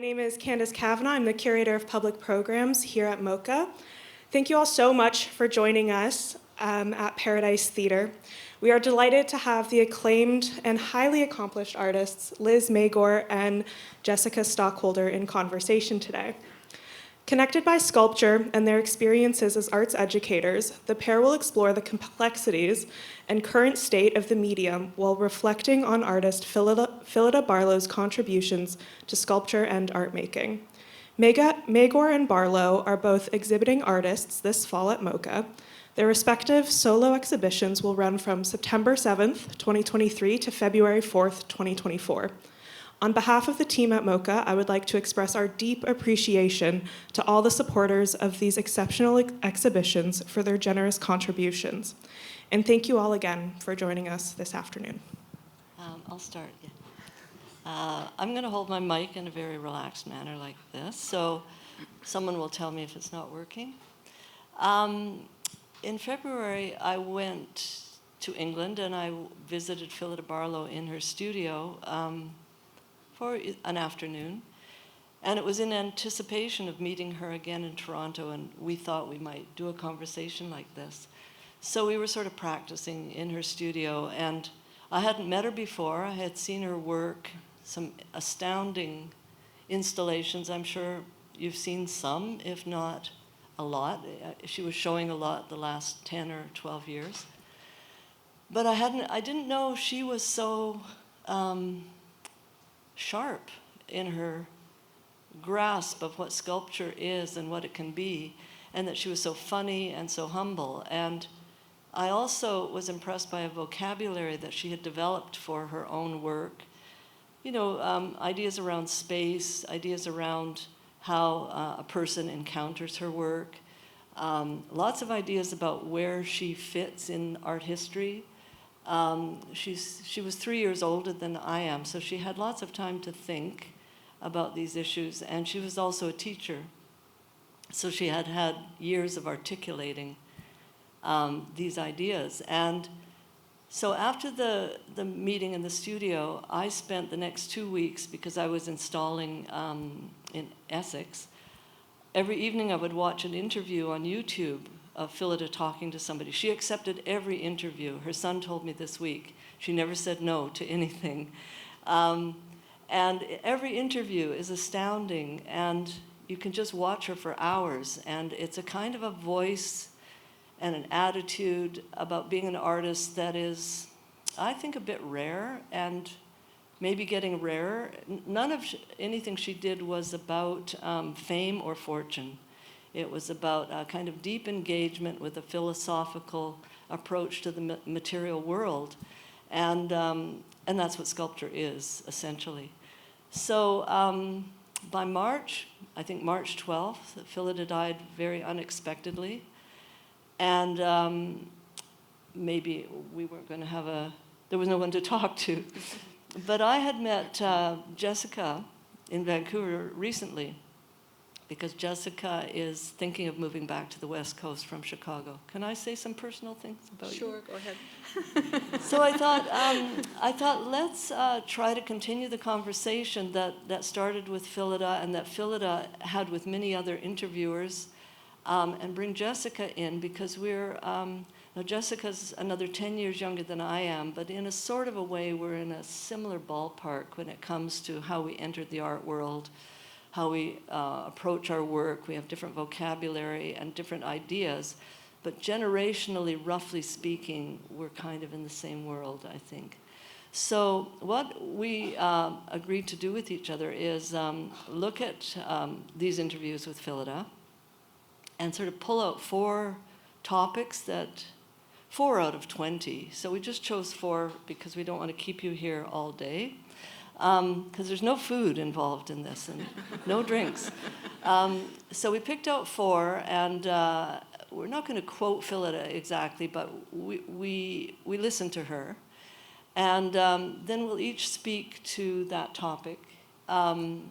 name is Candace Kavanagh. I'm the Curator of Public Programs here at MOCA. Thank you all so much for joining us at Paradise Theatre. We are delighted to have the acclaimed and highly accomplished artists Liz Magor and Jessica Stockholder in conversation today. Connected by sculpture and their experiences as arts educators, the pair will explore the complexities and current state of the medium while reflecting on artist Phyllida Barlow's contributions to sculpture and art making. Magor and Barlow are both exhibiting artists this fall at MOCA. Their respective solo exhibitions will run from September 7th, 2023 to February 4th, 2024. On behalf of the team at MOCA, I would like to express our deep appreciation to all the supporters of these exceptional exhibitions for their generous contributions. And thank you all again for joining us this afternoon. I'll start. I'm going to hold my mic in a very relaxed manner like this, so someone will tell me if it's not working. In February, I went to England and I visited Phyllida Barlow in her studio for an afternoon. And it was in anticipation of meeting her again in Toronto, and we thought we might do a conversation like this. So we were sort of practicing in her studio, and I hadn't met her before. I had seen her work, some astounding installations. I'm sure you've seen some, if not a lot. She was showing a lot the last 10 or 12 years. But I didn't know she was so sharp in her grasp of what sculpture is and what it can be, and that she was so funny and so humble. And I also was impressed by a vocabulary that she had developed for her own work. You know, ideas around space, ideas around how a person encounters her work, lots of ideas about where she fits in art history. She was 3 years older than I am, so she had lots of time to think about these issues, and she was also a teacher. So she had had years of articulating these ideas. And so after the meeting in the studio, I spent the next 2 weeks, because I was installing in Essex. Every evening I would watch an interview on YouTube of Philida talking to somebody. She accepted every interview. Her son told me this week. She never said no to anything. And every interview is astounding, and you can just watch her for hours, and it's a kind of a voice and an attitude about being an artist that is, I think, a bit rare, and maybe getting rarer. None of anything she did was about fame or fortune. It was about a kind of deep engagement with a philosophical approach to the material world. And that's what sculpture is, essentially. So by March, I think March 12th, Philida died very unexpectedly. And maybe we weren't going to have there was no one to talk to. But I had met Jessica in Vancouver recently, because Jessica is thinking of moving back to the West Coast from Chicago. Can I say some personal things about you? Sure, go ahead. So I thought let's try to continue the conversation that started with Philida and that Philida had with many other interviewers, and bring Jessica in, because now Jessica's another 10 years younger than I am, but in a sort of a way we're in a similar ballpark when it comes to how we entered the art world, how we approach our work. We have different vocabulary and different ideas, but generationally, roughly speaking, we're kind of in the same world, I think. So what we agreed to do with each other is look at these interviews with Philida and sort of pull out 4 topics 4 out of 20. So we just chose 4 because we don't want to keep you here all day. Because there's no food involved in this and no drinks. So we picked out 4, and we're not going to quote Philida exactly, but we listened to her. And then we'll each speak to that topic and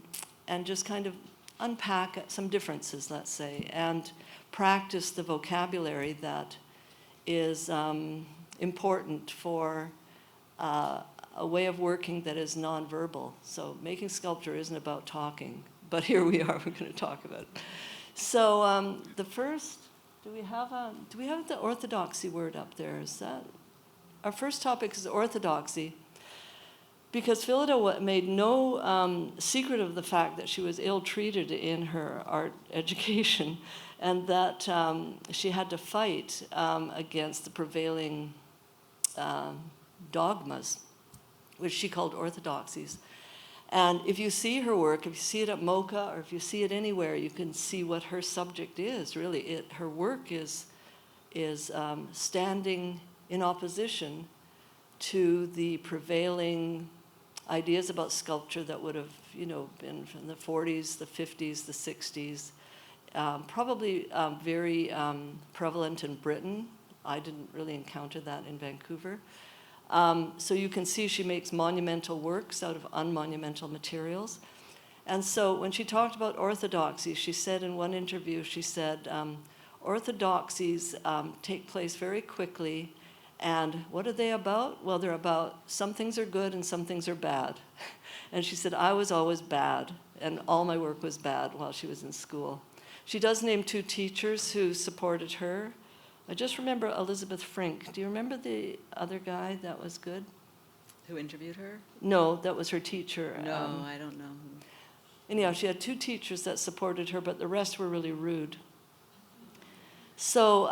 just kind of unpack some differences, let's say, and practice the vocabulary that is important for a way of working that is nonverbal. So making sculpture isn't about talking, but here we are, we're going to talk about it. So the first, do we have the orthodoxy word up there? Is that, our first topic is orthodoxy, because Philida made no secret of the fact that she was ill-treated in her art education, and that she had to fight against the prevailing dogmas, which she called orthodoxies. And if you see her work, if you see it at MOCA, or if you see it anywhere, you can see what her subject is, really. Her work is standing in opposition to the prevailing ideas about sculpture that would have, been from the 40s, the 50s, the 60s, probably very prevalent in Britain. I didn't really encounter that in Vancouver. So you can see she makes monumental works out of unmonumental materials. And so when she talked about orthodoxy, she said in one interview, she said, orthodoxies take place very quickly. And what are they about? Well, they're about some things are good and some things are bad. And she said, I was always bad, and all my work was bad while she was in school. She does name 2 teachers who supported her. I just remember Elizabeth Frink. Do you remember the other guy that was good? Who interviewed her? No, that was her teacher. No, I don't know. Anyhow, she had 2 teachers that supported her, but the rest were really rude. So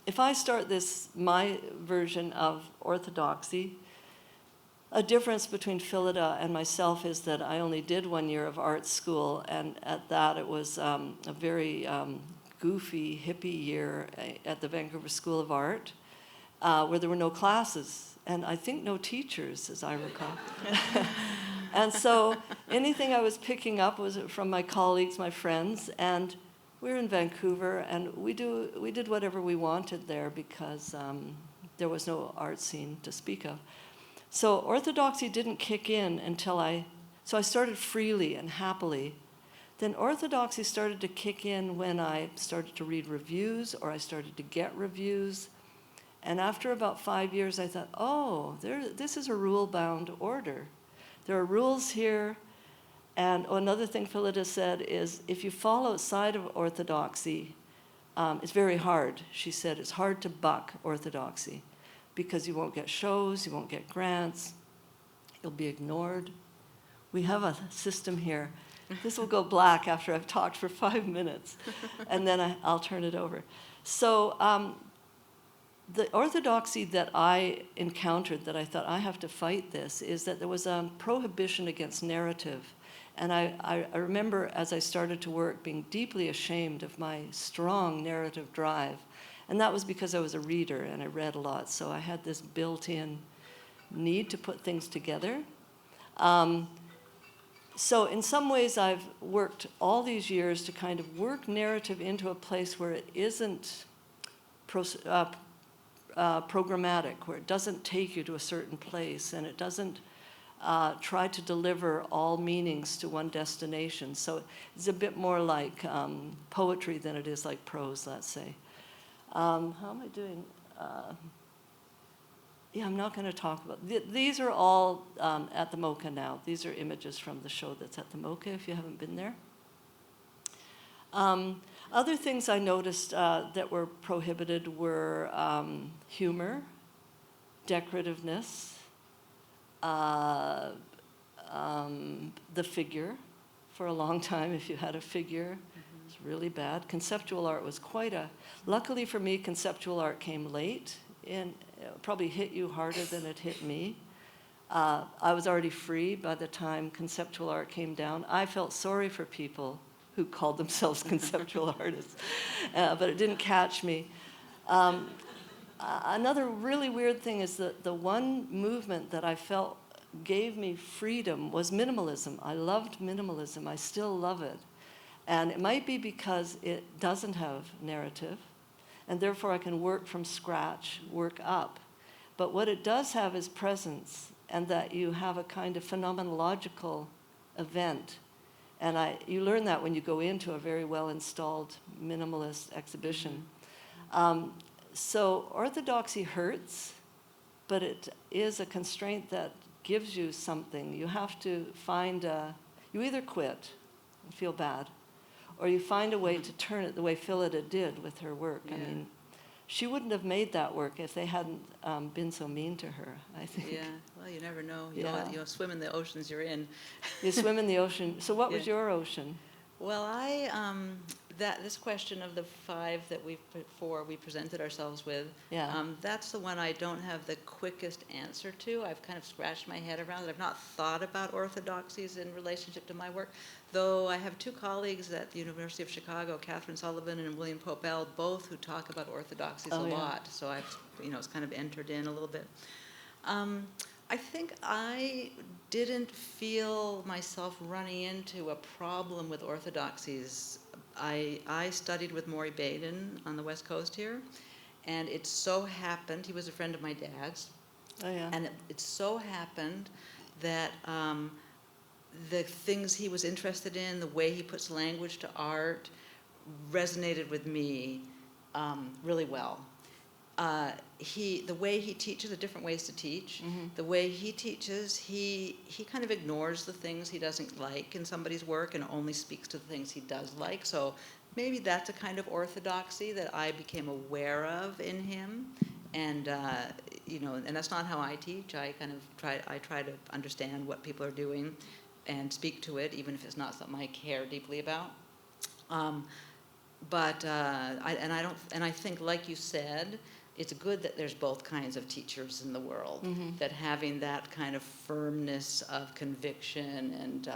if I start my version of orthodoxy, a difference between Philida and myself is that I only did 1 year of art school, and at that it was a very goofy, hippie year at the Vancouver School of Art, where there were no classes, and I think no teachers, as I recall. And so anything I was picking up was from my colleagues, my friends, and we were in Vancouver, and we did whatever we wanted there because there was no art scene to speak of. So orthodoxy didn't kick in until I started freely and happily. Then orthodoxy started to kick in when I started to read reviews, or I started to get reviews. And after about 5 years, I thought, oh, this is a rule-bound order. There are rules here. And another thing Philida said is, if you fall outside of orthodoxy, it's very hard. She said it's hard to buck orthodoxy because you won't get shows, you won't get grants, you'll be ignored. We have a system here. This will go black after I've talked for 5 minutes, and then I'll turn it over. So the orthodoxy that I encountered, that I thought I have to fight this, is that there was a prohibition against narrative. And I remember as I started to work being deeply ashamed of my strong narrative drive. And that was because I was a reader and I read a lot, so I had this built-in need to put things together. So in some ways I've worked all these years to kind of work narrative into a place where it isn't programmatic, where it doesn't take you to a certain place, and it doesn't try to deliver all meanings to one destination. So it's a bit more like poetry than it is like prose, let's say. How am I doing? Yeah, I'm not going to talk about these are all at the MOCA now. These are images from the show that's at the MOCA, if you haven't been there. Other things I noticed that were prohibited were humor, decorativeness, the figure. For a long time, if you had a figure, it's really bad. Conceptual art was luckily for me, conceptual art came late, and it probably hit you harder than it hit me. I was already free by the time conceptual art came down. I felt sorry for people who called themselves conceptual artists, but it didn't catch me. Another really weird thing is that the one movement that I felt gave me freedom was minimalism. I loved minimalism. I still love it. And it might be because it doesn't have narrative, and therefore I can work from scratch, work up. But what it does have is presence, and that you have a kind of phenomenological event. And you learn that when you go into a very well-installed minimalist exhibition. So orthodoxy hurts, but it is a constraint that gives you something. You have to find you either quit and feel bad. Or you find a way to turn it the way Philida did with her work. I Yeah. mean, she wouldn't have made that work if they hadn't been so mean to her, I think. Yeah, well, you never know. Yeah. You know, swim in the oceans you're in. You swim in the ocean. So what was Yeah. your ocean? Well, this question of the 5 that we presented ourselves with, Yeah. that's the one I don't have the quickest answer to. I've kind of scratched my head around it. I've not thought about orthodoxies in relationship to my work, though I have 2 colleagues at the University of Chicago, Catherine Sullivan and William Popel, both who talk about orthodoxies a lot. So I've, it's kind of entered in a little bit. I think I didn't feel myself running into a problem with orthodoxies. I studied with Maury Baden on the West Coast here, and it so happened, he was a friend of my dad's, Oh, yeah. and it so happened that the things he was interested in, the way he puts language to art, resonated with me really well. The way he teaches, the different ways to teach, the way he teaches, he kind of ignores the things he doesn't like in somebody's work and only speaks to the things he does like. So maybe that's a kind of orthodoxy that I became aware of in him. And, and that's not how I teach. I try to understand what people are doing and speak to it, even if it's not something I care deeply about. I think, like you said, it's good that there's both kinds of teachers in the world, that having that kind of firmness of conviction and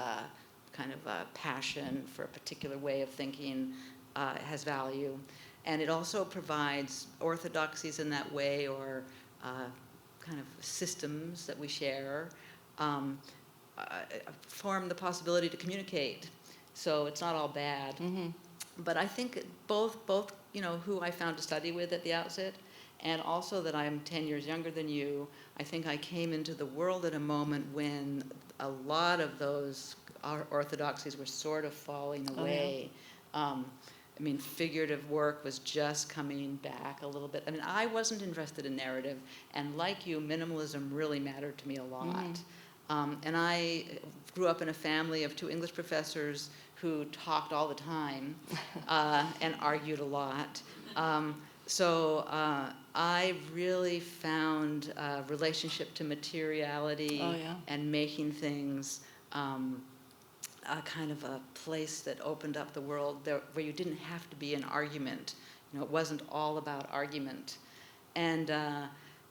kind of a passion for a particular way of thinking has value. And it also provides orthodoxies in that way, or kind of systems that we share, form the possibility to communicate. So it's not all bad. But I think both who I found to study with at the outset, and also that I'm 10 years younger than you, I think I came into the world at a moment when a lot of those orthodoxies were sort of falling away. I mean, figurative work was just coming back a little bit. I mean, I wasn't interested in narrative, and like you, minimalism really mattered to me a lot. And I grew up in a family of 2 English professors who talked all the time and argued a lot. So I really found a relationship to materiality and making things a kind of a place that opened up the world there, where you didn't have to be in argument. It wasn't all about argument. And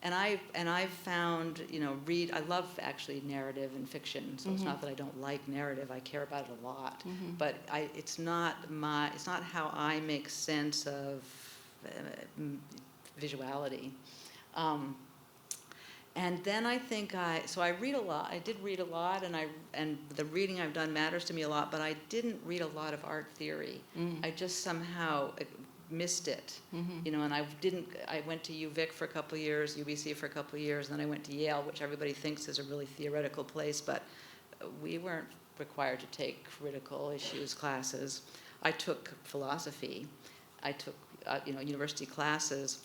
I've found, I love actually narrative and fiction. So it's not that I don't like narrative. I care about it a lot. But it's not how I make sense of visuality. And then I think I read a lot. I did read a lot, and the reading I've done matters to me a lot. But I didn't read a lot of art theory. I just somehow missed it, and I went to UVic for a couple of years, UBC for a couple of years, and then I went to Yale, which everybody thinks is a really theoretical place, but we weren't required to take critical issues classes. I took philosophy. I took, university classes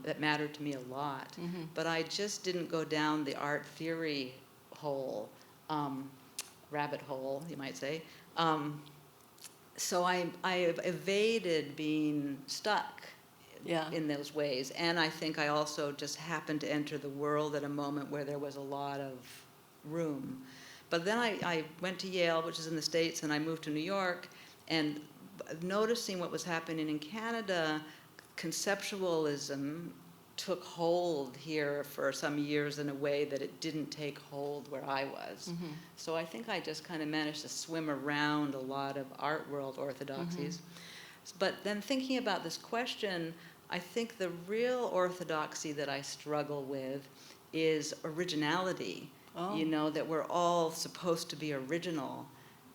that mattered to me a lot, but I just didn't go down the art theory hole, rabbit hole, you might say. So I evaded being stuck in those ways. And I think I also just happened to enter the world at a moment where there was a lot of room. But then I went to Yale, which is in the States, and I moved to New York. And noticing what was happening in Canada, conceptualism took hold here for some years in a way that it didn't take hold where I was. So I think I just kind of managed to swim around a lot of art world orthodoxies. But then thinking about this question, I think the real orthodoxy that I struggle with is originality. That we're all supposed to be original.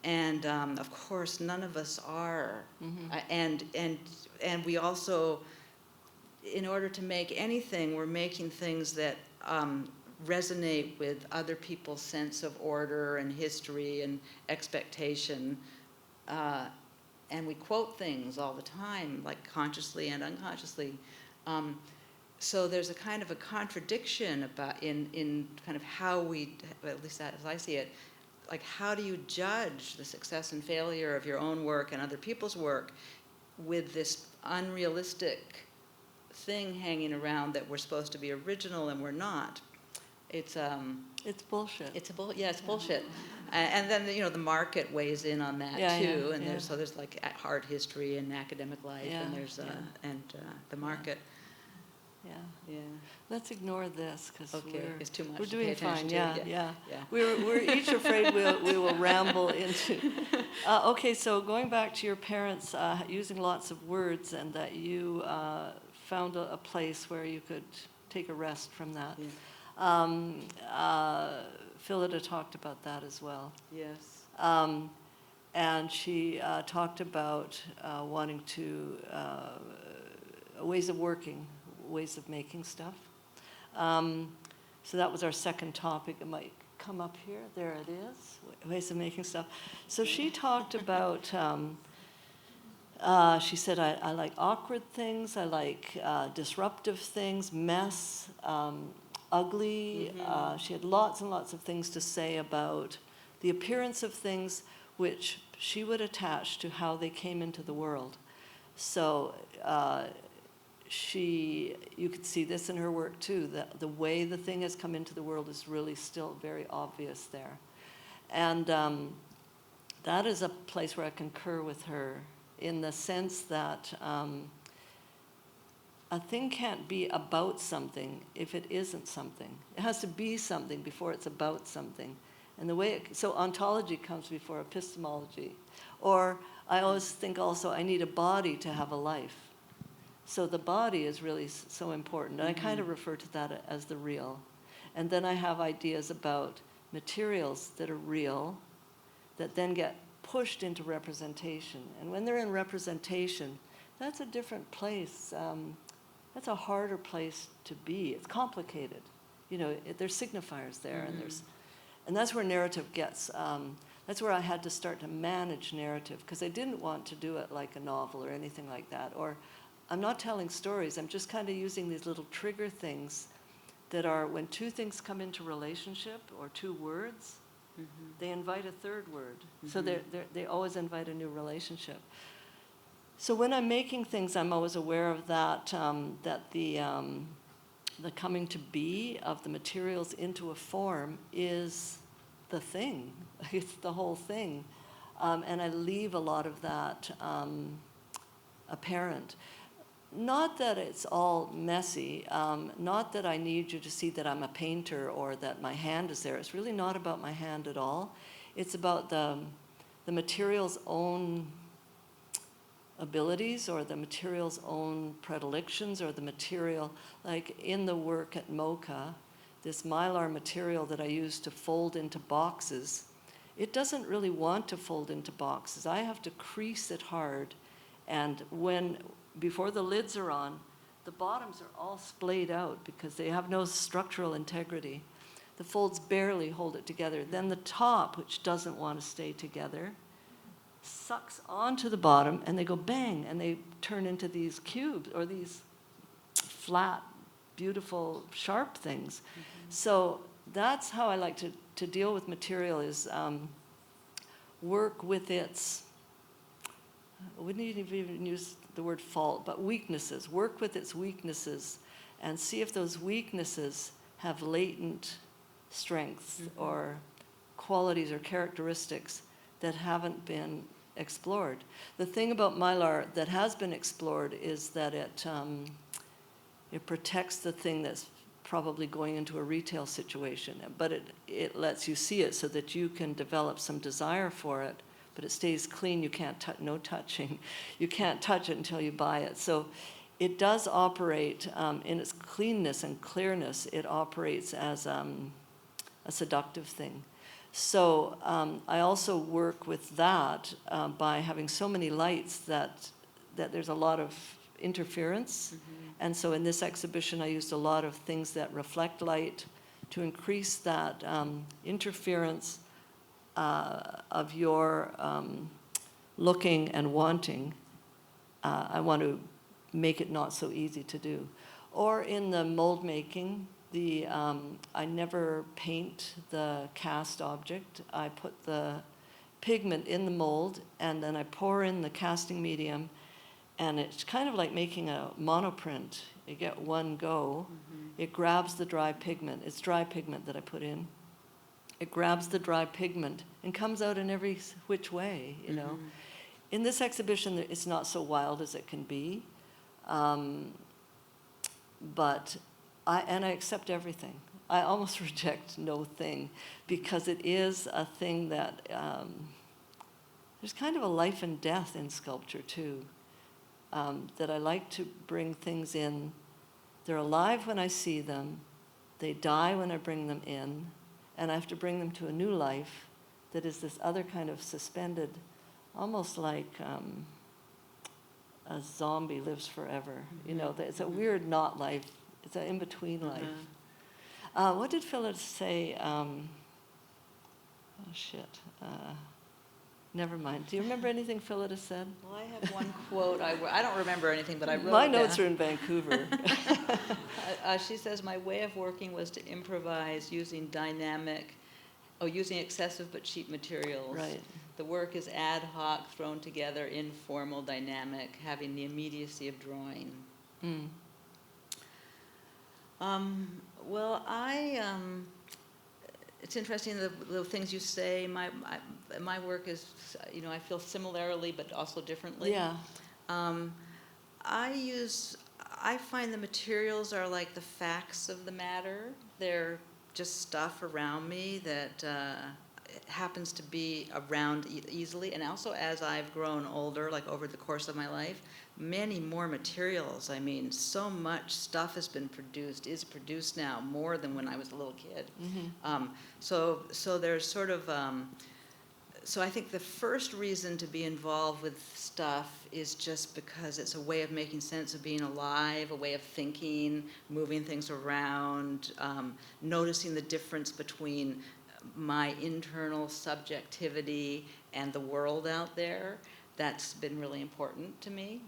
And of course, none of us are. And we also, in order to make anything, we're making things that resonate with other people's sense of order and history and expectation. And we quote things all the time, like consciously and unconsciously. So there's a kind of a contradiction in kind of how we, at least as I see it, like, how do you judge the success and failure of your own work and other people's work with this unrealistic thing hanging around that we're supposed to be original and we're not? It's bullshit. it's bullshit. And then the market weighs in on that too. And there's like art history and academic life, and there's the market. Yeah. Let's ignore this because it's too much. We're to doing pay attention fine. to. Yeah. We're each afraid we will ramble into. Okay, so going back to your parents using lots of words, and that you found a place where you could take a rest from that. Yeah. Philida talked about that as well. Yes. And she talked about wanting to ways of working, ways of making stuff. So that was our second topic. It might come up here. There it is, ways of making stuff. So she talked about, she said, I like awkward things, I like disruptive things, mess, ugly. She had lots and lots of things to say about the appearance of things which she would attach to how they came into the world. So you could see this in her work too, that the way the thing has come into the world is really still very obvious there. And that is a place where I concur with her, in the sense that a thing can't be about something if it isn't something. It has to be something before it's about something. And the way so ontology comes before epistemology. Or I always think also I need a body to have a life. So the body is really so important. And I kind of refer to that as the real. And then I have ideas about materials that are real, that then get pushed into representation. And when they're in representation, that's a different place. That's a harder place to be. It's complicated. There's signifiers there, and that's where narrative gets. That's where I had to start to manage narrative, because I didn't want to do it like a novel or anything like that. Or I'm not telling stories. I'm just kind of using these little trigger things that are when two things come into relationship, or two words, they invite a third word. So they always invite a new relationship. So when I'm making things, I'm always aware of that, that the coming to be of the materials into a form is the thing. It's the whole thing. And I leave a lot of that apparent. Not that it's all messy, not that I need you to see that I'm a painter or that my hand is there. It's really not about my hand at all. It's about the material's own abilities, or the material's own predilections, or the material, like in the work at MOCA, this mylar material that I use to fold into boxes, it doesn't really want to fold into boxes. I have to crease it hard, and before the lids are on, the bottoms are all splayed out because they have no structural integrity. The folds barely hold it together. Then the top, which doesn't want to stay together, sucks onto the bottom, and they go bang, and they turn into these cubes, or these flat, beautiful, sharp things. So that's how I like to deal with material, is work with its, I wouldn't even use the word fault, but weaknesses. Work with its weaknesses and see if those weaknesses have latent strengths or qualities or characteristics that haven't been explored. The thing about mylar that has been explored is that it protects the thing that's probably going into a retail situation, but it lets you see it so that you can develop some desire for it, but it stays clean. You can't no touching. You can't touch it until you buy it. So it does operate in its cleanness and clearness. It operates as a seductive thing. So I also work with that by having so many lights that there's a lot of interference. And so in this exhibition, I used a lot of things that reflect light to increase that interference of your looking and wanting. I want to make it not so easy to do. Or in the mold making, I never paint the cast object. I put the pigment in the mold, and then I pour in the casting medium, and it's kind of like making a monoprint. You get one go. It grabs the dry pigment. It's dry pigment that I put in. It grabs the dry pigment and comes out in every which way, you know. In this exhibition, it's not so wild as it can be, but I accept everything. I almost reject no thing, because it is a thing that, there's kind of a life and death in sculpture too, that I like to bring things in. They're alive when I see them, they die when I bring them in, and I have to bring them to a new life that is this other kind of suspended, almost like a zombie lives forever. You know, it's a weird not life. It's an in-between life. What did Philida say? Never mind. Do you remember anything Philida said? Well, I have one quote. I don't remember anything, but I wrote My it notes down. are in Vancouver. She says, my way of working was to improvise using using excessive but cheap materials. Right. The work is ad hoc, thrown together, informal, dynamic, having the immediacy of drawing. Well, it's interesting the things you say. My work is, you know, I feel similarly but also differently. Yeah. I find the materials are like the facts of the matter. They're just stuff around me that happens to be around easily. And also, as I've grown older, like over the course of my life, many more materials. I mean, so much stuff is produced now, more than when I was a little kid. So there's sort of, so I think the first reason to be involved with stuff is just because it's a way of making sense of being alive, a way of thinking, moving things around, noticing the difference between my internal subjectivity and the world out there. That's been really important to me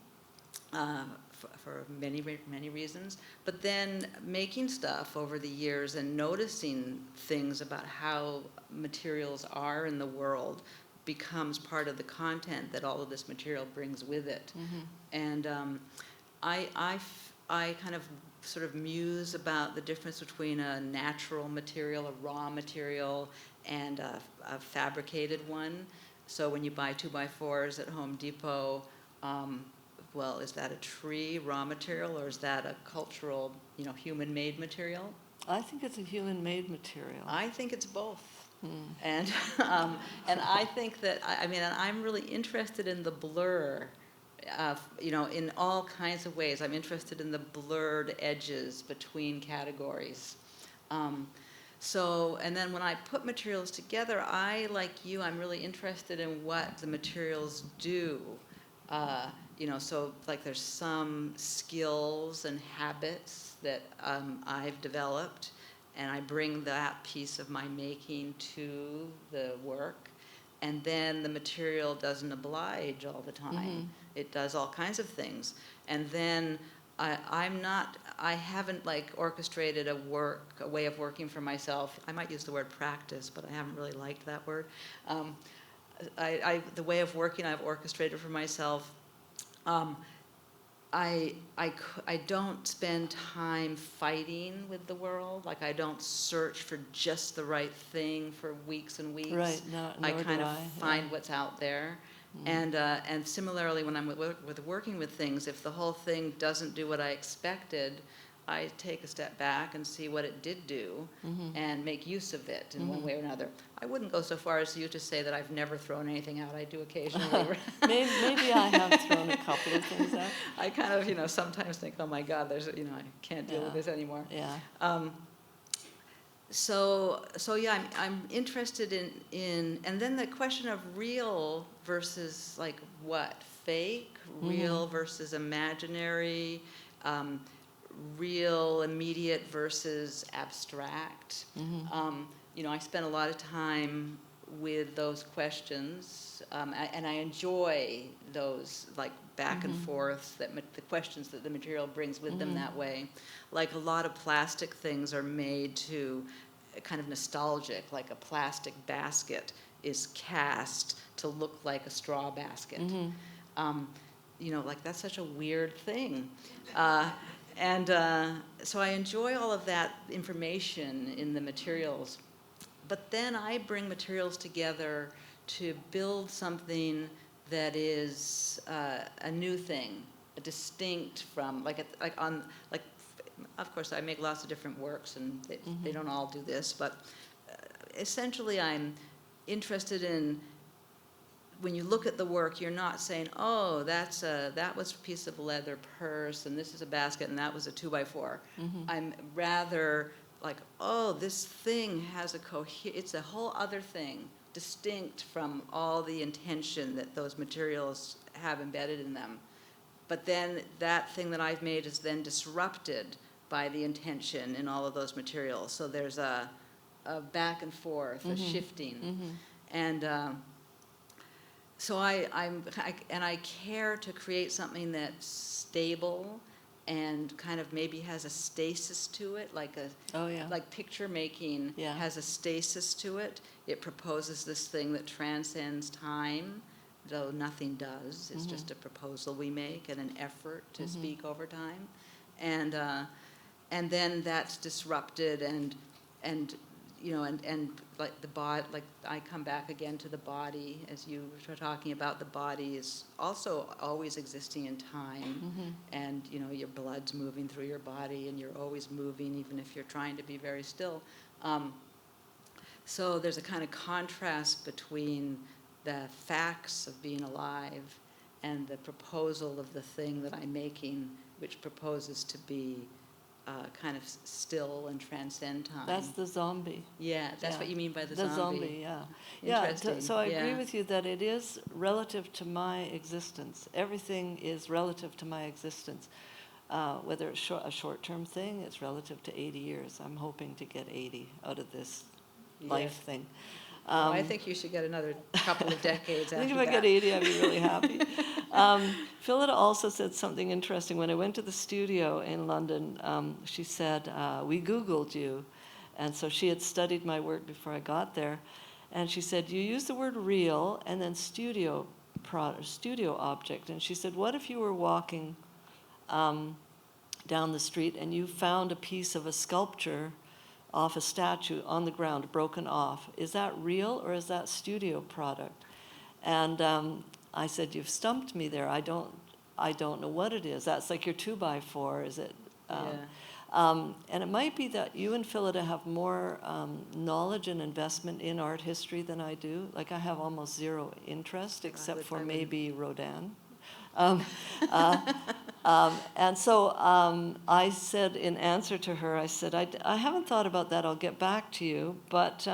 for many reasons. But then making stuff over the years and noticing things about how materials are in the world becomes part of the content that all of this material brings with it. And I kind of sort of muse about the difference between a natural material, a raw material, and a fabricated one. So when you buy 2x4s at Home Depot, well, is that a tree, raw material, or is that a cultural, you know, human-made material? I think it's a human-made material. I think it's both. And I think that, I mean, I'm really interested in the blur, you know, in all kinds of ways. I'm interested in the blurred edges between categories. And then when I put materials together, like you, I'm really interested in what the materials do. You know, so like there's some skills and habits that I've developed, and I bring that piece of my making to the work. And then the material doesn't oblige all the time. It does all kinds of things. And then I haven't like orchestrated a way of working for myself. I might use the word practice, but I haven't really liked that word. The way of working I've orchestrated for myself. I don't spend time fighting with the world. Like, I don't search for just the right thing for weeks and weeks. Right. No, I kind of find what's out there. And similarly, when I'm working with things, if the whole thing doesn't do what I expected, I take a step back and see what it did do and make use of it in one way or another. I wouldn't go so far as you to say that I've never thrown anything out. I do occasionally. Maybe I have thrown a couple of things out. I kind of, you know, sometimes think, oh my God, I can't deal with this anymore. Yeah. So yeah, I'm interested in, and then the question of real versus like what? Fake, real versus imaginary, real, immediate versus abstract. You know, I spent a lot of time with those questions and I enjoy those like back and forth, the questions that the material brings with them that way. Like a lot of plastic things are made to kind of nostalgic, like a plastic basket is cast to look like a straw basket. You know, like that's such a weird thing. So I enjoy all of that information in the materials. But then I bring materials together to build something that is a new thing, a distinct from, of course I make lots of different works and they don't all do this, but essentially I'm interested in, when you look at the work, you're not saying, oh, that was a piece of leather purse, and this is a basket, and that was a 2x4. I'm rather like, oh, this thing has it's a whole other thing, distinct from all the intention that those materials have embedded in them. But then that thing that I've made is then disrupted by the intention in all of those materials. So there's a back and forth, a shifting. And so I care to create something that's stable and kind of maybe has a stasis to it, like picture making has a stasis to it. It proposes this thing that transcends time, though nothing does. It's just a proposal we make and an effort to speak over time, and then that's disrupted and you know, and like the body, like I come back again to the body, as you were talking about. The body is also always existing in time, and you know, your blood's moving through your body, and you're always moving, even if you're trying to be very still. So there's a kind of contrast between the facts of being alive and the proposal of the thing that I'm making, which proposes to be kind of still and transcend time. That's the zombie. Yeah, that's what you mean by the zombie. zombie. The zombie, yeah. Interesting. So I agree with you that it is relative to my existence. Everything is relative to my existence. Whether it's a short-term thing, it's relative to 80 years. I'm hoping to get 80 out of this life thing. I think you should get another couple of decades after that. I think if I get 80, I'd be really happy. Philida also said something interesting. When I went to the studio in London, she said, we Googled you. And so she had studied my work before I got there. And she said, you use the word real and then studio object. And she said, what if you were walking down the street and you found a piece of a sculpture off a statue on the ground, broken off? Is that real or is that studio product? And I said, you've stumped me there. I don't know what it is. That's like your 2x4, is it? And it might be that you and Philida have more knowledge and investment in art history than I do. Like I have almost zero interest, except for maybe Rodin. And so I said in answer to her, I said, I haven't thought about that, I'll get back to you. But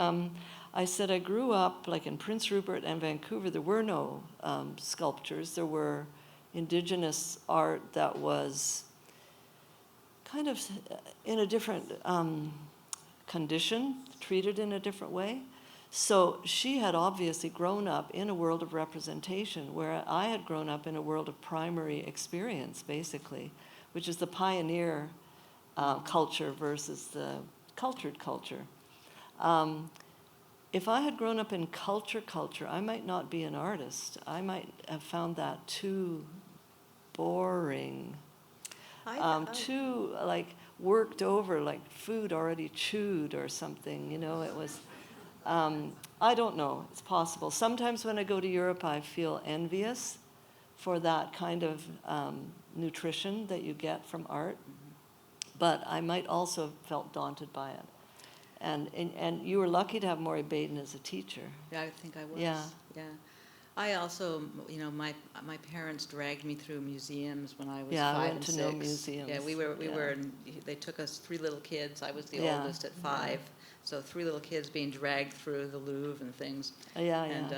I said, I grew up like in Prince Rupert and Vancouver, there were no sculptures. There were indigenous art that was kind of in a different condition, treated in a different way. So she had obviously grown up in a world of representation, where I had grown up in a world of primary experience, basically, which is the pioneer culture versus the cultured culture. If I had grown up in culture, I might not be an artist. I might have found that too boring, too like worked over, like food already chewed or something. You know, it was. I don't know, it's possible. Sometimes when I go to Europe, I feel envious for that kind of nutrition that you get from art. But I might also have felt daunted by it. And you were lucky to have Maury Baden as a teacher. Yeah, I think I was. Yeah. I also, you know, my parents dragged me through museums when I was 5 and 6. Yeah, I went to no museums. Yeah, we were. They took us 3 little kids. I was the oldest at 5. So 3 little kids being dragged through the Louvre and things. And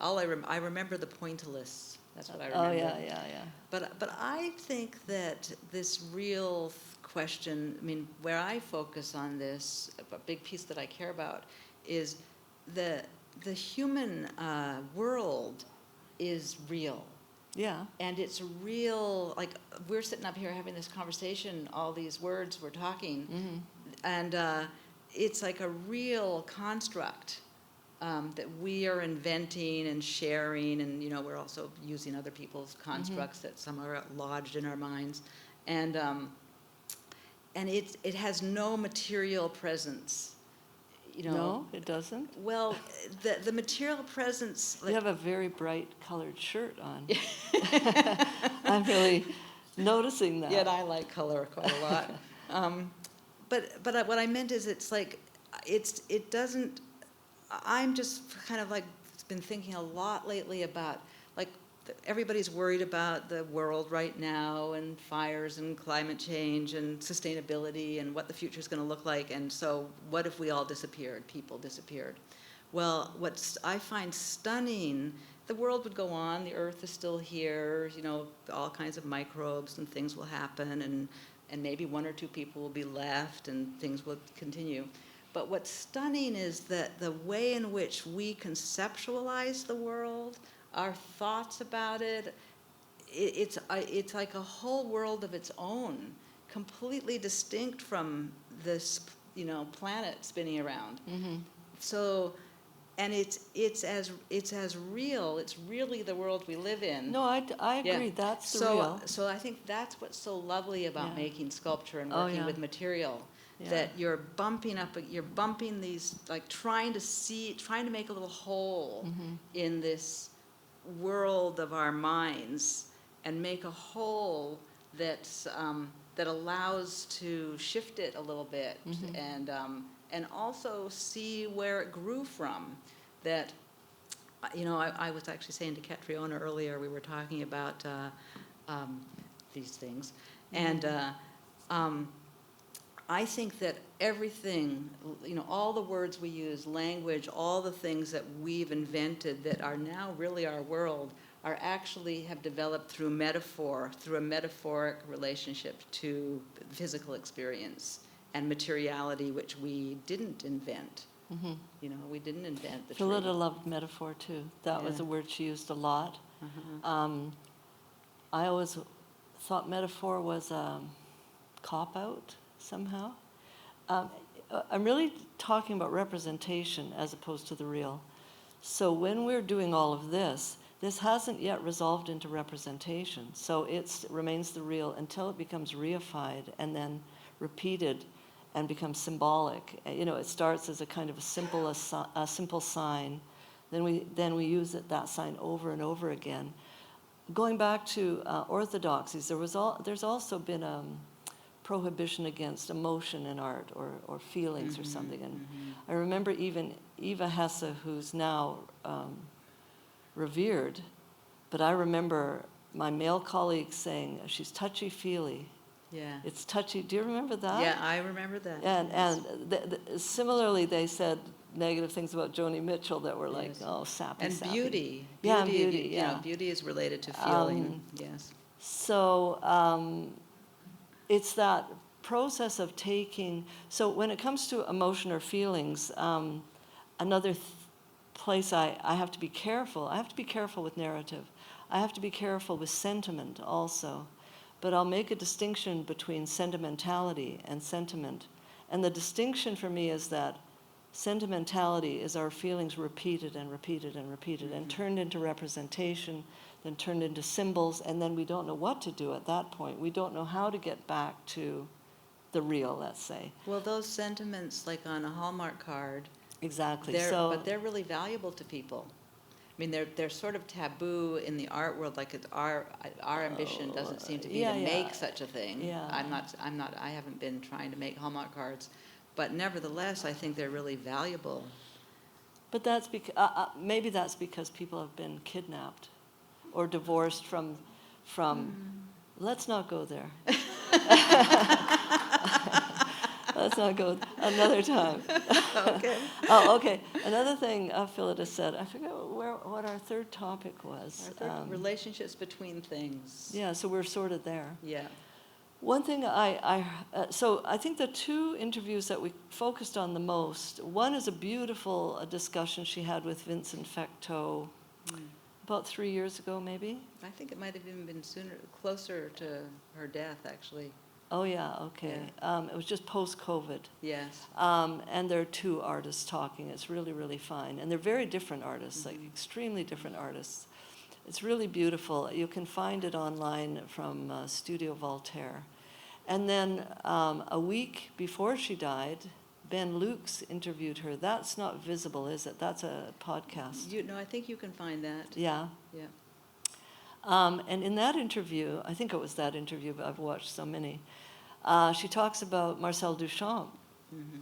I remember the pointillists. That's what I remember. But I think that this real question, I mean, where I focus on this, a big piece that I care about, is the the human world is real. Yeah. And it's real, like we're sitting up here having this conversation, all these words we're talking, and it's like a real construct that we are inventing and sharing, and we're also using other people's constructs that some are lodged in our minds, and it has no material presence. No, it doesn't. Well, the material presence. You have a very bright colored shirt on. I'm really noticing that. Yeah, and I like color quite a lot. But what I meant is, it's like it doesn't. I'm just kind of like been thinking a lot lately about, like, everybody's worried about the world right now, and fires and climate change and sustainability and what the future is going to look like. And so what if we all disappeared, people disappeared? Well, what I find stunning, the world would go on, the earth is still here, all kinds of microbes and things will happen, and maybe one or two people will be left and things will continue. But what's stunning is that the way in which we conceptualize the world, our thoughts about it, it's like a whole world of its own, completely distinct from this, planet spinning around. So, and it's as real. It's really the world we live in. No, I agree. Yeah. That's the real. So I think that's what's so lovely about making sculpture and Oh, working yeah. with material. Yeah. That you're bumping these, like trying to make a little hole in this world of our minds, and make a hole that's that allows to shift it a little bit, and also see where it grew from. That, I was actually saying to Catriona earlier, we were talking about these things, and I think that everything, all the words we use, language, all the things that we've invented that are now really our world, are actually have developed through metaphor, through a metaphoric relationship to physical experience and materiality, which we didn't invent. We didn't invent the tree. Philida loved metaphor too. That was a word she used a lot. I always thought metaphor was a cop-out somehow. I'm really talking about representation as opposed to the real. So when we're doing all of this hasn't yet resolved into representation. So it remains the real until it becomes reified and then repeated and becomes symbolic. It starts as a kind of a simple sign. Then we use that sign over and over again. Going back to orthodoxies, there's also been prohibition against emotion in art or feelings or something. And I remember even Eva Hesse, who's now revered, but I remember my male colleagues saying she's touchy-feely. Yeah. It's touchy. Do you remember that? Yeah, I remember that. And similarly, they said negative things about Joni Mitchell that were like, sappy, and sappy. Beauty. Yeah, beauty. Beauty is related to feeling. Yes. So it's that process of taking. So when it comes to emotion or feelings, another place I have to be careful. I have to be careful with narrative. I have to be careful with sentiment also. But I'll make a distinction between sentimentality and sentiment. And the distinction for me is that sentimentality is our feelings repeated and repeated and repeated and turned into representation, then turned into symbols, and then we don't know what to do at that point. We don't know how to get back to the real, let's say. Well, those sentiments, like on a Hallmark card, Exactly. but they're really valuable to people. I mean, they're sort of taboo in the art world. Like our ambition doesn't seem to be to make such a thing. Yeah. I haven't been trying to make Hallmark cards, but nevertheless, I think they're really valuable. But that's maybe that's because people have been kidnapped or divorced from. Let's not go there. Let's not go another time. Okay. Okay. Another thing Philida said, I forget what our third topic was. Relationships between things. Yeah, so we're sort of there. Yeah. One thing so I think the two interviews that we focused on the most, one is a beautiful discussion she had with Vincent Fecteau about 3 years ago, maybe. I think it might have even been closer to her death, actually. Oh yeah, okay. It was just post-COVID. Yes. And there are two artists talking. It's really, really fine. And they're very different artists, like extremely different artists. It's really beautiful. You can find it online from Studio Voltaire. And then a week before she died, Ben Lukes interviewed her. That's not visible, is it? That's a podcast. I think you can find that. Yeah. Yeah. And in that interview, I think it was that interview, but I've watched so many, she talks about Marcel Duchamp.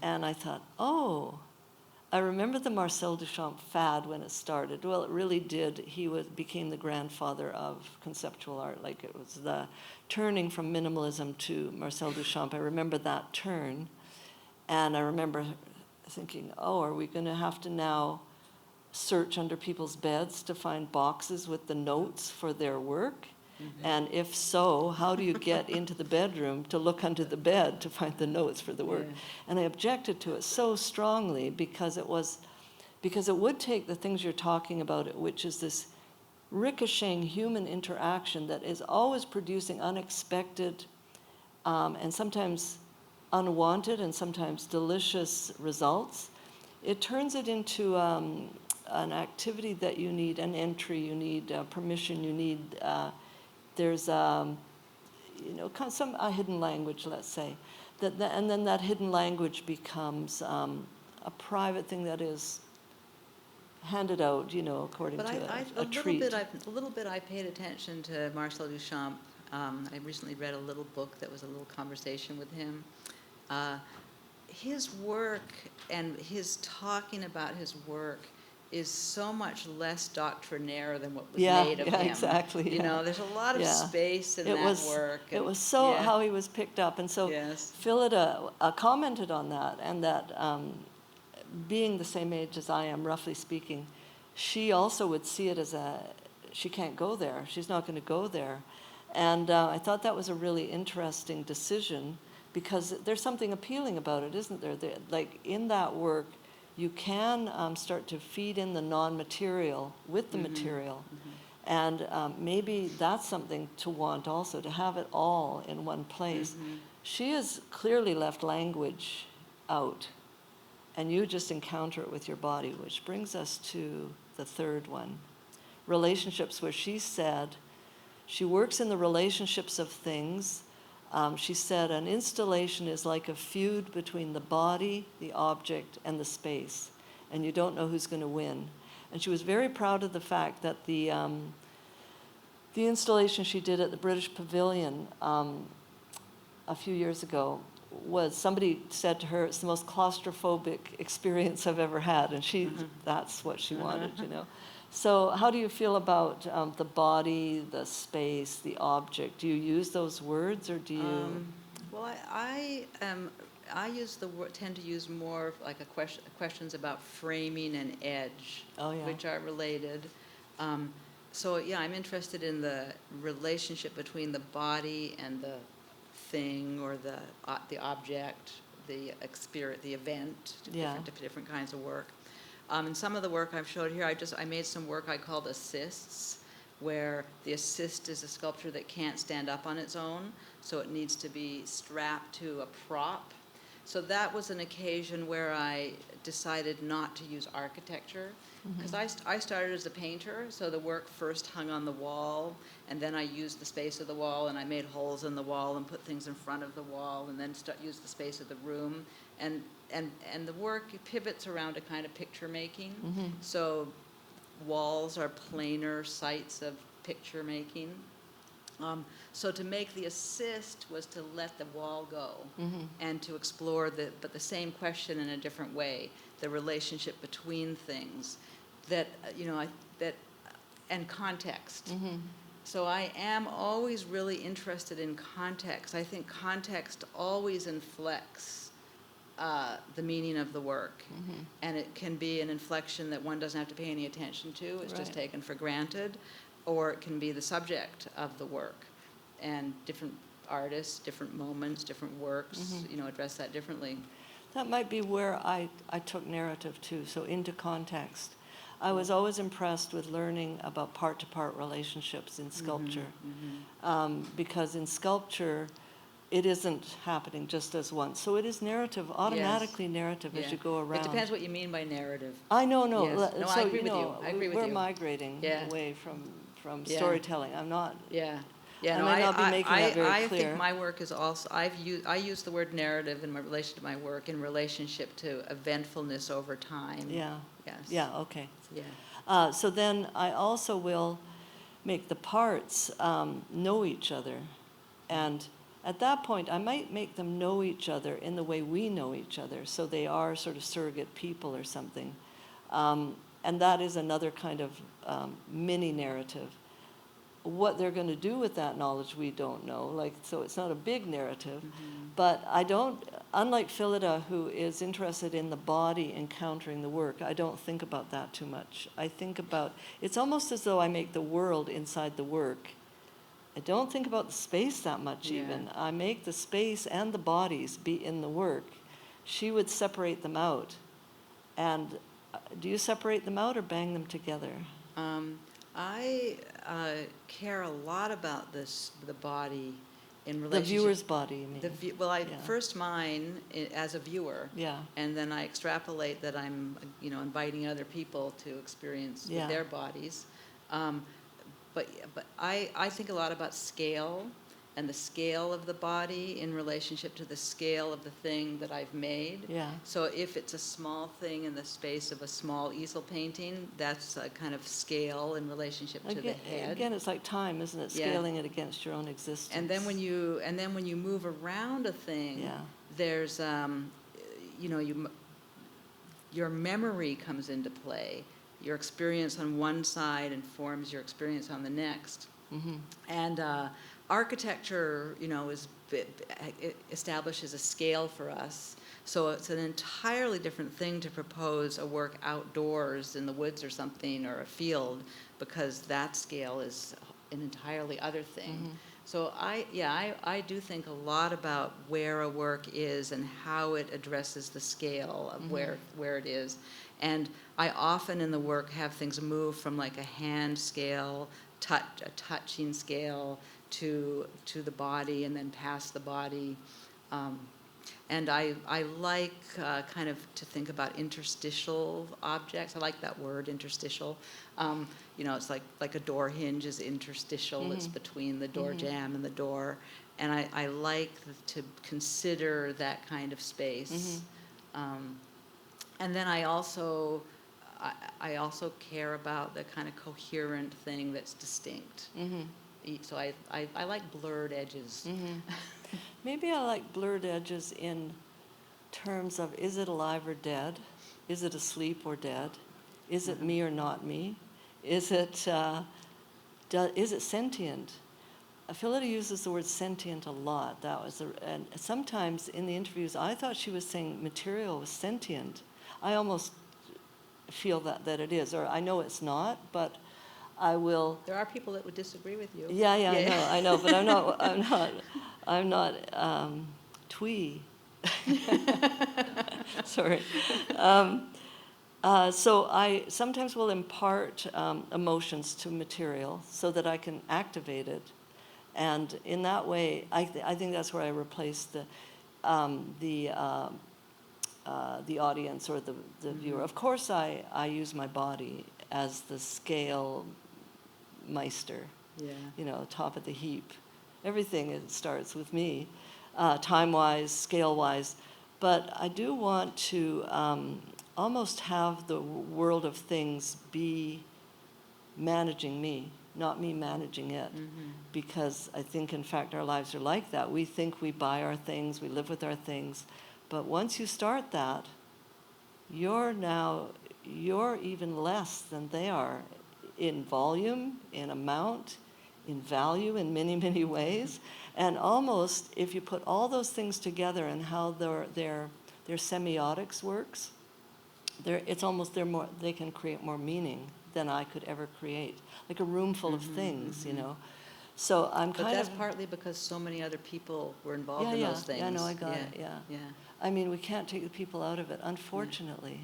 And I thought, oh, I remember the Marcel Duchamp fad when it started. Well, it really did. He became the grandfather of conceptual art. Like, it was the turning from minimalism to Marcel Duchamp. I remember that turn. And I remember thinking, oh, are we going to have to now search under people's beds to find boxes with the notes for their work? And if so, how do you get into the bedroom to look under the bed to find the notes for the work? And I objected to it so strongly because it would take the things you're talking about, which is this ricocheting human interaction that is always producing unexpected and sometimes unwanted and sometimes delicious results. It turns it into an activity that you need an entry, you need permission, you need there's some a hidden language, let's say, and then that hidden language becomes a private thing that is handed out, according to a treat. A little bit I paid attention to Marcel Duchamp. I recently read a little book that was a little conversation with him. His work and his talking about his work is so much less doctrinaire than what was made of him. Exactly. There's a lot of space in that work. It was so how he was picked up. And so Philida commented on that, and that being the same age as I am, roughly speaking, she also would see it as she can't go there. She's not going to go there. And I thought that was a really interesting decision, because there's something appealing about it, isn't there? Like, in that work, you can start to feed in the non-material with the material. And maybe that's something to want also, to have it all in one place. She has clearly left language out, and you just encounter it with your body, which brings us to the third one. Relationships, where she said, she works in the relationships of things. She said, an installation is like a feud between the body, the object, and the space, and you don't know who's going to win. And she was very proud of the fact that the installation she did at the British Pavilion a few years ago was, somebody said to her, it's the most claustrophobic experience I've ever had, and that's what she wanted, So how do you feel about the body, the space, the object? Do you use those words, or do you? Well, I use the word, tend to use more like questions about framing and edge, which are related. So I'm interested in the relationship between the body and the thing, or the object, the experience, the event, different kinds of work. And some of the work I've showed here, I made some work I called assists, where the assist is a sculpture that can't stand up on its own, so it needs to be strapped to a prop. So that was an occasion where I decided not to use architecture, because I started as a painter, so the work first hung on the wall, and then I used the space of the wall, and I made holes in the wall and put things in front of the wall, and then used the space of the room. And the work pivots around a kind of picture making. So walls are planar sites of picture making. So to make the assist was to let the wall go and to explore the same question in a different way, the relationship between things, and context. So I am always really interested in context. I think context always inflects the meaning of the work. And it can be an inflection that one doesn't have to pay any attention to, it's just taken for granted, or it can be the subject of the work. And different artists, different moments, different works, address that differently. That might be where I took narrative too, so into context. I was always impressed with learning about part-to-part relationships in sculpture, because in sculpture, it isn't happening just as once. So it is narrative, automatically narrative as you go around. It depends what you mean by narrative. I know. Yes. No, So, I agree with you. I agree with we're you. migrating away from storytelling. I'm not. Yeah. I may not be making that very I clear. think my work is also, I use the word narrative in my relation to my work in relationship to eventfulness over time. Yeah. Yes. Yeah, okay. Yeah. So then I also will make the parts know each other. And at that point, I might make them know each other in the way we know each other. So they are sort of surrogate people or something. And that is another kind of mini narrative. What they're going to do with that knowledge, we don't know. So it's not a big narrative. But I don't, unlike Philida, who is interested in the body encountering the work, I don't think about that too much. I think about, it's almost as though I make the world inside the work. I don't think about the space that much even. I make the space and the bodies be in the work. She would separate them out. And do you separate them out or bang them together? I care a lot about the body in The relationship. viewer's body, you mean? First mine as a viewer. Yeah. And then I extrapolate that I'm, inviting other people to experience with their bodies. But I think a lot about scale and the scale of the body in relationship to the scale of the thing that I've made. Yeah. So if it's a small thing in the space of a small easel painting, that's a kind of scale in relationship to the head. Again, it's like time, isn't it? Scaling it against your own existence. And then when you move around a thing, there's your memory comes into play. Your experience on one side informs your experience on the next. And architecture, it establishes a scale for us. So it's an entirely different thing to propose a work outdoors in the woods or something, or a field, because that scale is an entirely other thing. So I do think a lot about where a work is and how it addresses the scale of where it is. And I often in the work have things move from like a hand scale, a touching scale, to the body, and then past the body. And I like kind of to think about interstitial objects. I like that word, interstitial. It's like a door hinge is interstitial. It's between the door jamb and the door. And I like to consider that kind of space. And then I also care about the kind of coherent thing that's distinct. So I like blurred edges. Maybe I like blurred edges in terms of, is it alive or dead? Is it asleep or dead? Is it me or not me? Is it sentient? Philida uses the word sentient a lot. And sometimes in the interviews, I thought she was saying material was sentient. I almost feel that it is, or I know it's not, but I will. There are people that would disagree with you. Yeah. I know, but I'm not twee. Sorry. So I sometimes will impart emotions to material so that I can activate it, and in that way, I think that's where I replace the audience or the viewer. Of course, I use my body as the scale meister. Top of the heap. Everything it starts with me, time-wise, scale-wise. But I do want to almost have the world of things be managing me, not me managing it. Because I think, in fact, our lives are like that. We think we buy our things, we live with our things. But once you start that, you're even less than they are in volume, in amount, in value in many, many ways. And almost, if you put all those things together and how their semiotics works, they can create more meaning than I could ever create. Like a room full of things, So I'm But kind that's of... partly because so many other people were involved Yeah, in yeah. those things. Yeah, no, I got it, yeah. Yeah. I mean, we can't take the people out of it, unfortunately.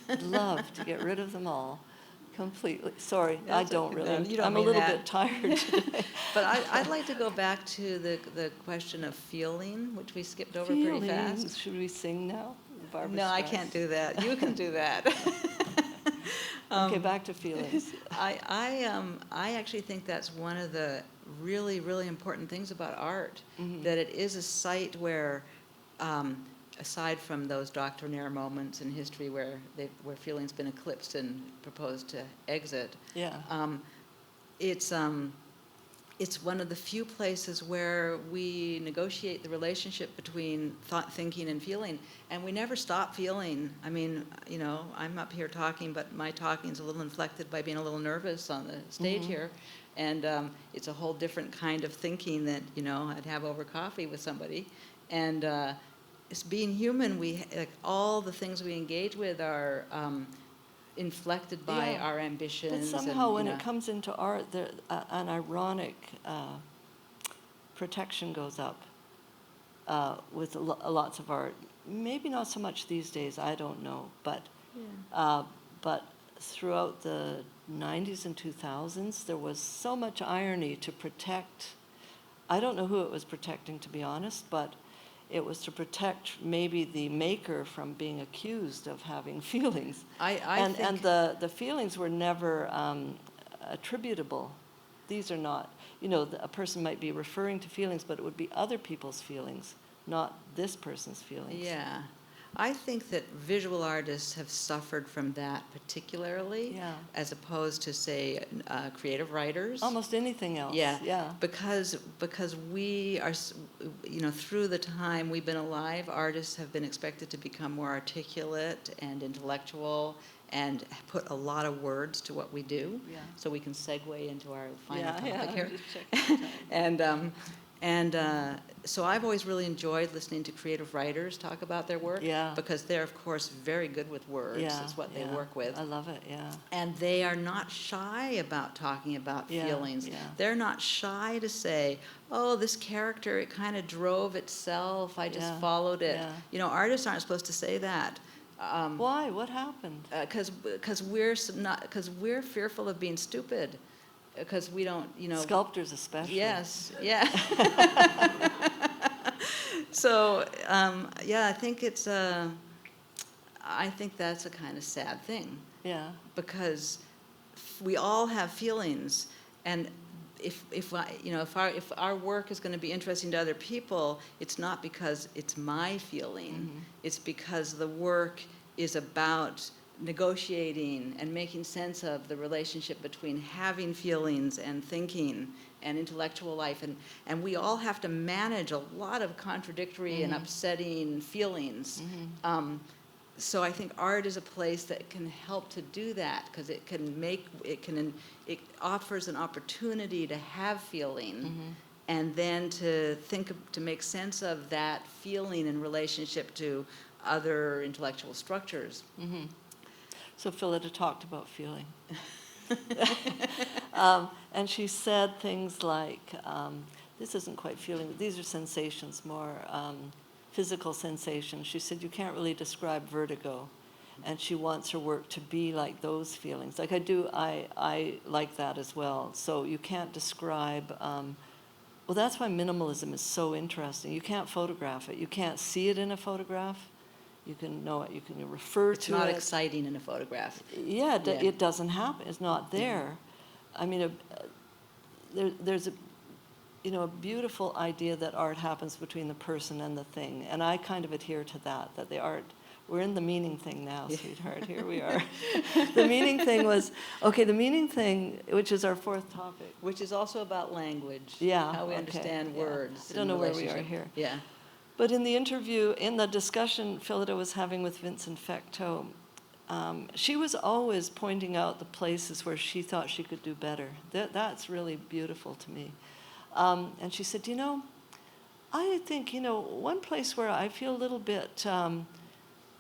I'd love to get rid of them all completely. Sorry, I That's don't okay. really. No, you don't I'm a mean little that. bit tired today. But I'd like to go back to the question of feeling, which we skipped over pretty Feelings. fast. Should we sing now? Barbra No, I Streisand. can't do that. You can do that. Okay, back to feelings. I actually think that's one of the really, really important things about art, Mhm. that it is a site where, aside from those doctrinaire moments in history where feeling's been eclipsed and proposed to exit, Yeah. It's one of the few places where we negotiate the relationship between thought, thinking, and feeling, and we never stop feeling. I mean, you know, I'm up here talking, but my talking's a little inflected by being a little nervous on the stage here, and it's a whole different kind of thinking that, you know, I'd have over coffee with somebody, and it's being human. Like, all the things we engage with are inflected by Yeah. our ambitions. But somehow, and, when it comes into art, there, an ironic protection goes up with lots of art. Maybe not so much these days, I don't know. But throughout the 90s and 2000s, there was so much irony to protect. I don't know who it was protecting, to be honest, but it was to protect maybe the maker from being accused of having feelings. I think And the feelings were never attributable. These are not, you know, a person might be referring to feelings, but it would be other people's feelings, not this person's feelings. Yeah. I think that visual artists have suffered from that particularly, Yeah. as opposed to, say, creative writers. Almost anything else. Yeah, Yeah. because we are, you know, through the time we've been alive, artists have been expected to become more articulate and intellectual and put a lot of words to what we do. Yeah. So we can segue into our final topic yeah, here. just checking the time. So I've always really enjoyed listening to creative writers talk about their work, Yeah. because they're, of course, very good with words. Yeah, It's what they yeah. work with. I love it, yeah. And they are not shy about talking about Yeah, feelings. yeah. They're not shy to say, oh, this character, it kind of drove itself. I just Yeah, followed it. yeah. You know, artists aren't supposed to say that. Why? What happened? Because we're fearful of being stupid. Because we don't, you know. Sculptors especially. Yes, yeah. So, yeah, I think I think that's a kind of sad thing. Yeah. Because we all have feelings, and if our work is going to be interesting to other people, it's not because it's my feeling. Mm-hmm. It's because the work is about negotiating and making sense of the relationship between having feelings and thinking and intellectual life, and we all have to manage a lot of contradictory and upsetting feelings. So I think art is a place that can help to do that, because it offers an opportunity to have feeling, and then to make sense of that feeling in relationship to other intellectual structures. So Philida talked about feeling. And she said things like, this isn't quite feeling, these are sensations, more physical sensations. She said, you can't really describe vertigo. And she wants her work to be like those feelings. Like I like that as well. So you can't describe, well, that's why minimalism is so interesting. You can't photograph it. You can't see it in a photograph. You can know it, you can refer to it. It's not exciting in a photograph. Yeah, it doesn't happen. It's not there. I mean, there's a beautiful idea that art happens between the person and the thing, and I kind of adhere to that the art. We're in the meaning thing now, sweetheart. Here we are. The meaning thing was the meaning thing, which is our fourth topic, Which is also about language. Yeah, How we okay, understand yeah. words. I don't in know where we relationship. are here. Yeah. But in the interview, in the discussion Philida was having with Vincent Fecteau, she was always pointing out the places where she thought she could do better. That's really beautiful to me. And she said, I think, one place where I feel a little bit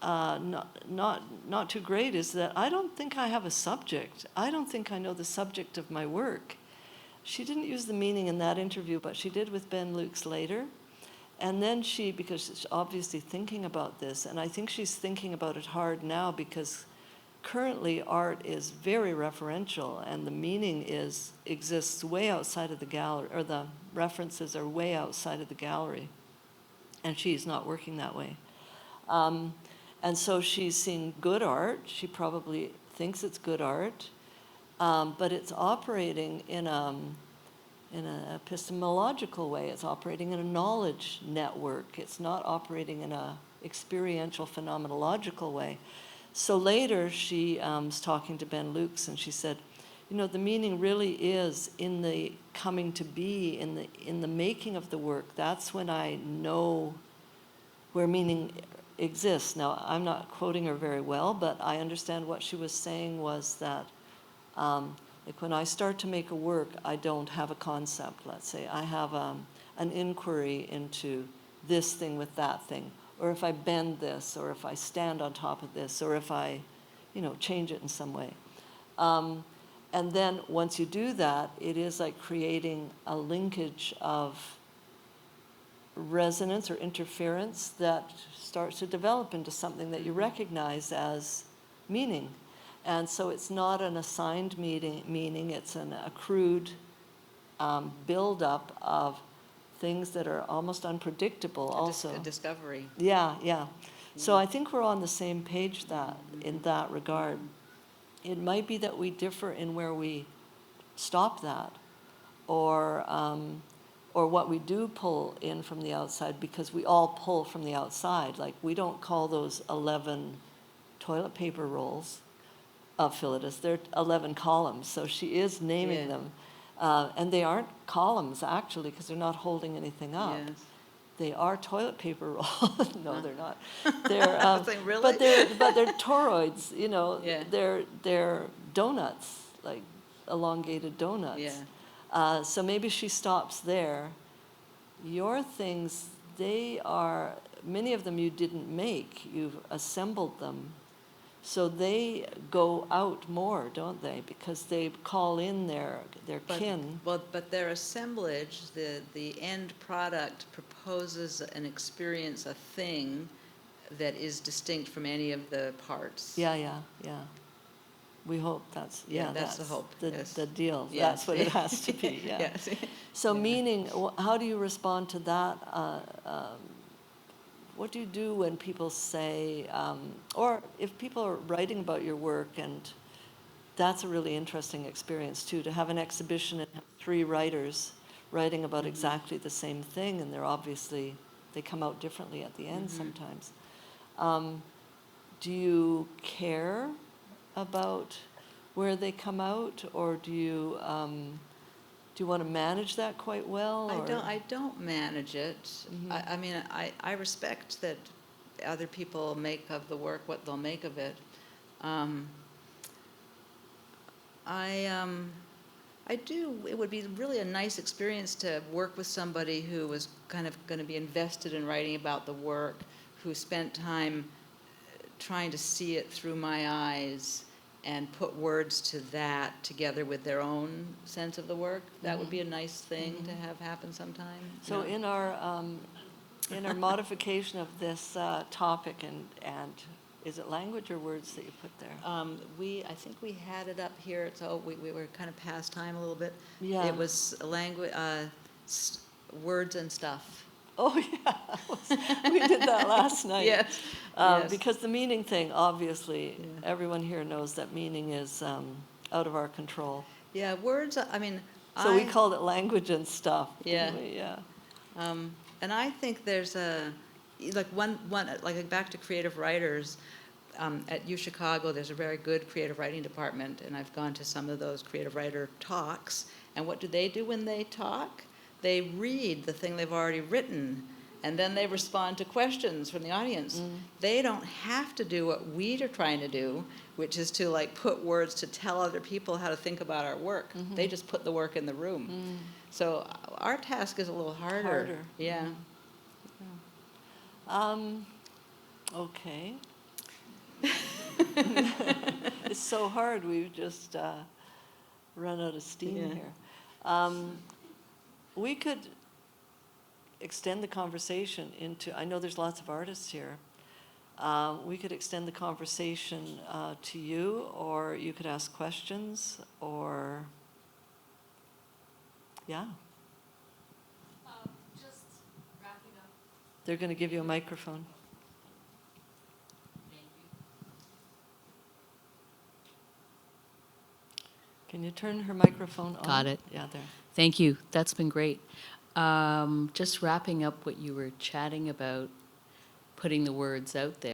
not too great is that I don't think I have a subject. I don't think I know the subject of my work. she didn't use the meaning in that interview, but she did with Ben Lukes later. And then because she's obviously thinking about this, and I think she's thinking about it hard now because currently art is very referential and the meaning exists way outside of the gallery, or the references are way outside of the gallery. And she's not working that way. And so she's seeing good art. She probably thinks it's good art, but it's operating in an epistemological way. It's operating in a knowledge network. It's not operating in an experiential, phenomenological way. So later she was talking to Ben Lukes, and she said, the meaning really is in the coming to be, in the making of the work. That's when I know where meaning exists. Now, I'm not quoting her very well, but I understand what she was saying was that like when I start to make a work, I don't have a concept, let's say. I have an inquiry into this thing with that thing, or if I bend this, or if I stand on top of this, or if I, change it in some way. And then once you do that, it is like creating a linkage of resonance or interference that starts to develop into something that you recognize as meaning. And so it's not an assigned meaning, it's an accrued buildup of things that are almost unpredictable also. A discovery. Yeah, yeah. So I think we're on the same page in that regard. It might be that we differ in where we stop that, or what we do pull in from the outside, because we all pull from the outside. Like, we don't call those 11 toilet paper rolls of Phillida's. They're 11 columns, so she is naming them. And they aren't columns, actually, because they're not holding anything up. Yes. They are toilet paper rolls. No, they're not. They're, Really? but they're toroids, Yeah. They're donuts, like elongated donuts. Yeah. So maybe she stops there. Your things, many of them you didn't make, you've assembled them. So they go out more, don't they? Because they call in their kin. But their assemblage, the end product proposes an experience, a thing that is distinct from any of the parts. Yeah. We hope that's the hope. The deal. Yes. That's what it has to be. Yeah. Yes. So meaning, how do you respond to that? What do you do when people say, or if people are writing about your work, and that's a really interesting experience too, to have an exhibition and have 3 writers writing about exactly the same thing, and they come out differently at the end sometimes. Do you care about where they come out, or do you want to manage that quite well? I don't manage it. I mean, I respect that other people make of the work what they'll make of it. I do. It would be really a nice experience to work with somebody who was kind of going to be invested in writing about the work, who spent time trying to see it through my eyes and put words to that together with their own sense of the work. That would be a nice thing to have happen sometime. So in our modification of this topic, and is it language or words that you put there? I think we had it up here, so we were kind of past time a little bit. Yeah. It was language, words and stuff. Oh yeah, we did that last night. Yes. Because the meaning thing, obviously, everyone here knows that meaning is out of our control. Yeah, words. I mean, so we called it language and stuff. Yeah. Yeah. And I think there's like back to creative writers. At UChicago, there's a very good creative writing department, and I've gone to some of those creative writer talks. And what do they do when they talk? They read the thing they've already written, and then they respond to questions from the audience. They don't have to do what we are trying to do, which is to like put words to tell other people how to think about our work. They just put the work in the room. So our task is a little harder. Yeah. Okay. It's so hard. We've just run out of steam here. We could extend the conversation into, I know there's lots of artists here. We could extend the conversation to you, or you could ask questions, or, yeah. Just wrapping up. They're going to give you a microphone. Thank you. Can you turn her microphone on? Got it. Yeah, there. Thank you. That's been great. Just wrapping up what you were chatting about, putting the words out there.